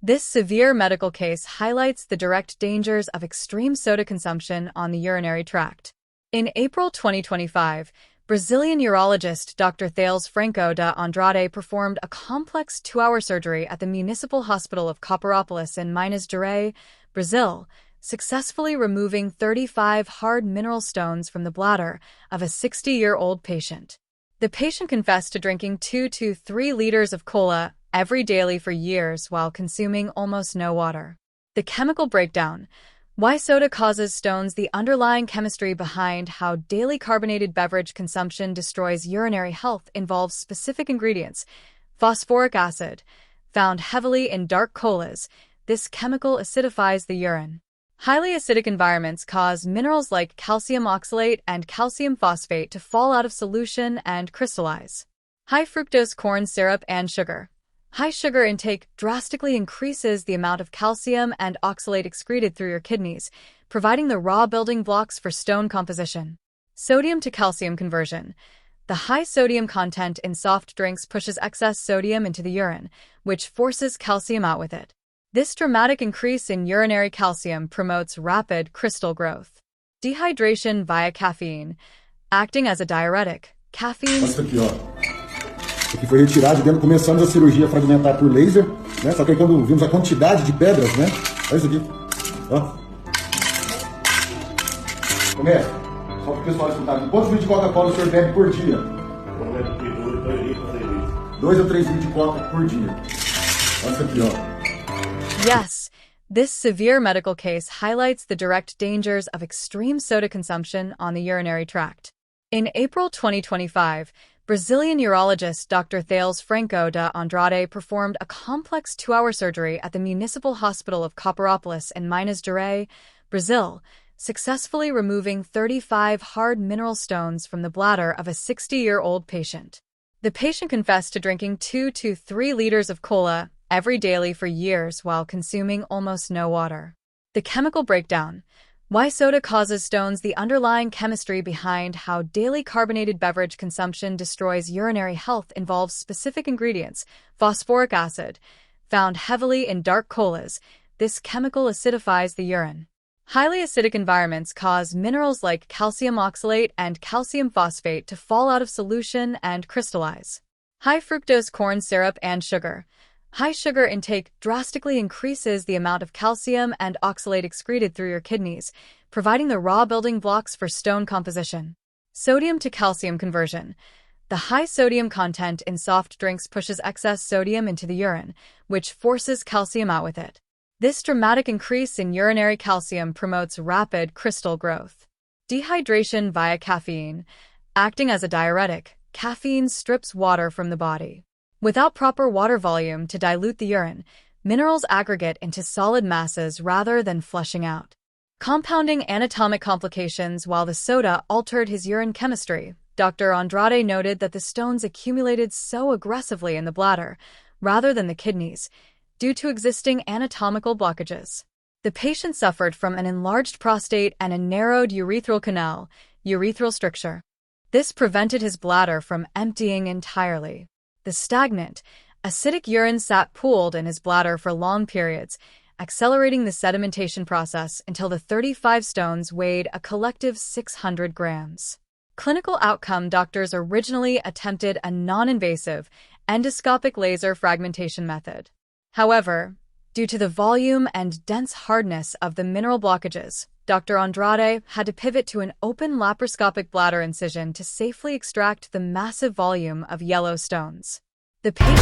This severe medical case highlights the direct dangers of extreme soda consumption on the urinary tract. In April 2025, Brazilian urologist Dr. Thales Andrade performed a complex 2-hour surgery at the Municipal Hospital of Copperópolis in Minas Gerais, Brazil, successfully removing 35 hard mineral stones from the bladder of a 60-year-old patient. The patient confessed to drinking 2 to 3 liters of cola every daily for years while consuming almost no water. The chemical breakdown. Why soda causes stones. The underlying chemistry behind how daily carbonated beverage consumption destroys urinary health involves specific ingredients. Phosphoric acid, found heavily in dark colas, this chemical acidifies the urine. Highly acidic environments cause minerals like calcium oxalate and calcium phosphate to fall out of solution and crystallize. High fructose corn syrup and sugar. High sugar intake drastically increases the amount of calcium and oxalate excreted through your kidneys, providing the raw building blocks for stone composition. Sodium to calcium conversion. The high sodium content in soft drinks pushes excess sodium into the urine, which forces calcium out with it. This dramatic increase in urinary calcium promotes rapid crystal growth. Dehydration via caffeine. Acting as a diuretic, caffeine... Que foi retirado dentro, começamos a cirurgia fragmentar por laser, né? Só que aí quando vimos a quantidade de pedras, né? Olha isso aqui, ó. Começa, só para o pessoal escutar. Quantos litros de Coca-Cola o senhor bebe por dia? 2 ou 3 litros de Coca por dia. Olha isso aqui, ó. Yes, this severe medical case highlights the direct dangers of extreme soda consumption on the urinary tract. In April 2025, Brazilian urologist Dr. Thales Andrade performed a complex 2-hour surgery at the Municipal Hospital of Copperópolis in Minas Gerais, Brazil, successfully removing 35 hard mineral stones from the bladder of a 60-year-old patient. The patient confessed to drinking 2 to 3 liters of cola every daily for years while consuming almost no water. The chemical breakdown. Why soda causes stones. The underlying chemistry behind how daily carbonated beverage consumption destroys urinary health involves specific ingredients. Phosphoric acid, found heavily in dark colas, this chemical acidifies the urine. Highly acidic environments cause minerals like calcium oxalate and calcium phosphate to fall out of solution and crystallize. High fructose corn syrup and sugar. High sugar intake drastically increases the amount of calcium and oxalate excreted through your kidneys, providing the raw building blocks for stone composition. Sodium to calcium conversion. The high sodium content in soft drinks pushes excess sodium into the urine, which forces calcium out with it. This dramatic increase in urinary calcium promotes rapid crystal growth. Dehydration via caffeine. Acting as a diuretic, caffeine strips water from the body. Without proper water volume to dilute the urine, minerals aggregate into solid masses rather than flushing out, compounding anatomic complications. While the soda altered his urine chemistry, Dr. Andrade noted that the stones accumulated so aggressively in the bladder, rather than the kidneys, due to existing anatomical blockages. The patient suffered from an enlarged prostate and a narrowed urethral canal, urethral stricture. This prevented his bladder from emptying entirely. The stagnant, acidic urine sat pooled in his bladder for long periods, accelerating the sedimentation process until the 35 stones weighed a collective 600 grams. Clinical outcome. Doctors originally attempted a non-invasive, endoscopic laser fragmentation method. However, due to the volume and dense hardness of the mineral blockages, Dr. Andrade had to pivot to an open laparoscopic bladder incision to safely extract the massive volume of yellow stones. The patient